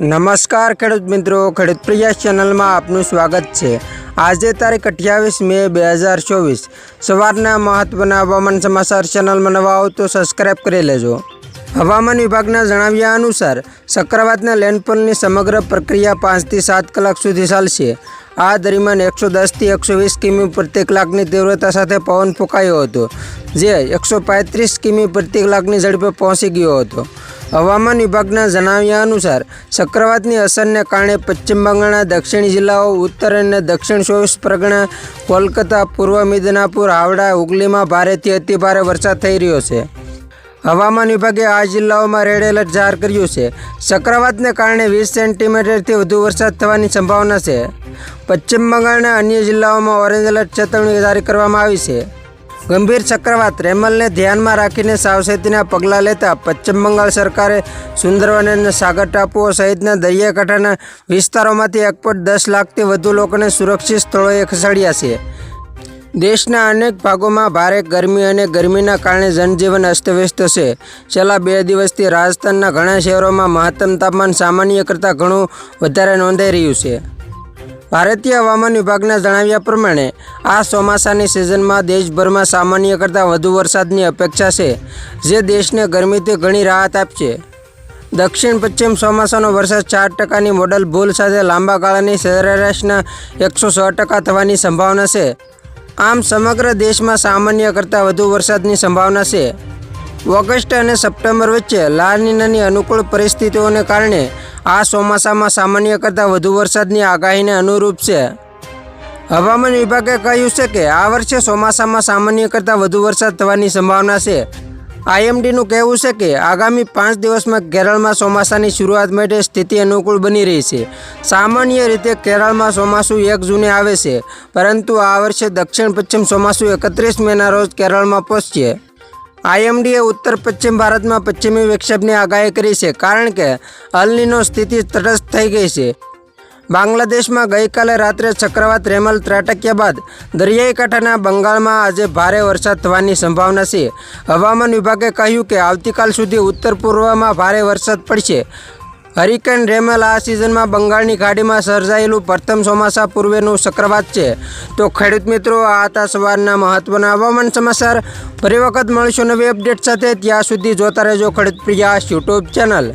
નમસ્કાર ખેડૂત મિત્રો, ખેડૂત પ્રિય ચેનલમાં આપનું સ્વાગત છે। આજે તારીખ 28 મે 2024 સવારના મહત્વના હવામાન સમાચાર। ચેનલમાં નવા આવો તો સબસ્ક્રાઇબ કરી લેજો। હવામાન વિભાગના જણાવ્યા અનુસાર ચક્રવાતના લેન્ડફોલની સમગ્ર પ્રક્રિયા 5 થી 7 કલાક સુધી ચાલશે। આ દરમિયાન 110 થી 120 કિમી પ્રતિ કલાકની તીવ્રતા સાથે પવન ફૂંકાયો હતો, જે 135 કિમી પ્રતિ કલાકની ઝડપે પહોંચી ગયો હતો। હવામાન વિભાગના જણાવ્યા અનુસાર ચક્રવાતની અસરને કારણે પશ્ચિમ બંગાળના દક્ષિણી જિલ્લાઓ, ઉત્તર અને દક્ષિણ 24 પરગણા, કોલકાતા, પૂર્વ મિદનાપુર, હાવડા, હુગલીમાં ભારેથી અતિભારે વરસાદ થઈ રહ્યો છે। હવામાન વિભાગે આ જિલ્લાઓમાં રેડ એલર્ટ જાહેર કર્યું છે। ચક્રવાતને કારણે 20 સેન્ટીમીટરથી વધુ વરસાદ થવાની સંભાવના છે। પશ્ચિમ બંગાળના અન્ય જિલ્લાઓમાં ઓરેન્જ એલર્ટ ચેતવણી જારી કરવામાં આવી છે। ગંભીર ચક્રવાત રેમલને ધ્યાનમાં રાખીને સાવચેતીના પગલાં લેતા પશ્ચિમ બંગાળ સરકારે સુંદરવન અને સાગર ટાપુઓ સહિતના દરિયાકાંઠાના વિસ્તારોમાંથી 1.10 લાખથી વધુ લોકોને સુરક્ષિત સ્થળોએ ખસેડ્યા છે। દેશના અનેક ભાગોમાં ભારે ગરમી અને ગરમીના કારણે જનજીવન અસ્તવ્યસ્ત છે। છેલ્લા 2 દિવસથી રાજસ્થાનના ઘણા શહેરોમાં મહત્તમ તાપમાન સામાન્ય કરતાં ઘણું વધારે નોંધાઈ રહ્યું છે। ભારતીય હવામાન વિભાગના જણાવ્યા પ્રમાણે આ ચોમાસાની સિઝનમાં દેશભરમાં સામાન્ય કરતાં વધુ વરસાદની અપેક્ષા છે, જે દેશને ગરમીથી ઘણી રાહત આપશે। દક્ષિણ પશ્ચિમ ચોમાસાનો વરસાદ 4%ની મોડલ ભૂલ સાથે લાંબા ગાળાની સરેરાશના 106% થવાની સંભાવના છે। આમ સમગ્ર દેશમાં સામાન્ય કરતાં વધુ વરસાદની સંભાવના છે। ઓગસ્ટ અને સપ્ટેમ્બર વચ્ચે લા નીનાની અનુકૂળ પરિસ્થિતિઓને કારણે આ ચોમાસામાં સામાન્ય કરતાં વધુ વરસાદની આગાહીને અનુરૂપ છે। હવામાન વિભાગે કહ્યું છે કે આ વર્ષે ચોમાસામાં સામાન્ય કરતાં વધુ વરસાદ થવાની સંભાવના છે। આઈએમડીનું કહેવું છે કે આગામી 5 દિવસમાં કેરળમાં ચોમાસાની શરૂઆત માટે સ્થિતિ અનુકૂળ બની રહી છે। સામાન્ય રીતે કેરળમાં ચોમાસું 1 જૂને આવે છે, પરંતુ આ વર્ષે દક્ષિણ પશ્ચિમ ચોમાસું 31 મેના રોજ કેરળમાં પહોંચશે। આઈએમડીએ ઉત્તર પશ્ચિમ ભારતમાં પશ્ચિમી વિક્ષેપની આગાહી કરી છે, કારણ કે અલ નીનો સ્થિતિ તટસ્થ થઈ ગઈ છે। બાંગ્લાદેશમાં ગઈકાલે રાત્રે ચક્રવાત રેમલ ત્રાટક્યા બાદ દરિયાઈ કાંઠાના બંગાળમાં આજે ભારે વરસાદ થવાની સંભાવના છે। હવામાન વિભાગે કહ્યું કે આવતીકાલ સુધી ઉત્તર પૂર્વમાં ભારે વરસાદ પડશે। હરિકેન રેમલ આ સિઝનમાં બંગાળની ખાડીમાં સર્જાયેલું પ્રથમ ચોમાસા પૂર્વેનું ચક્રવાત છે। તો ખેડૂત મિત્રો, આ હતા સવારના મહત્વના હવામાન સમાચાર। ફરી વખત મળીશું નવી અપડેટ સાથે। ત્યાં સુધી જોતા રહેજો ખેડૂત પ્રિય યુટ્યુબ ચેનલ।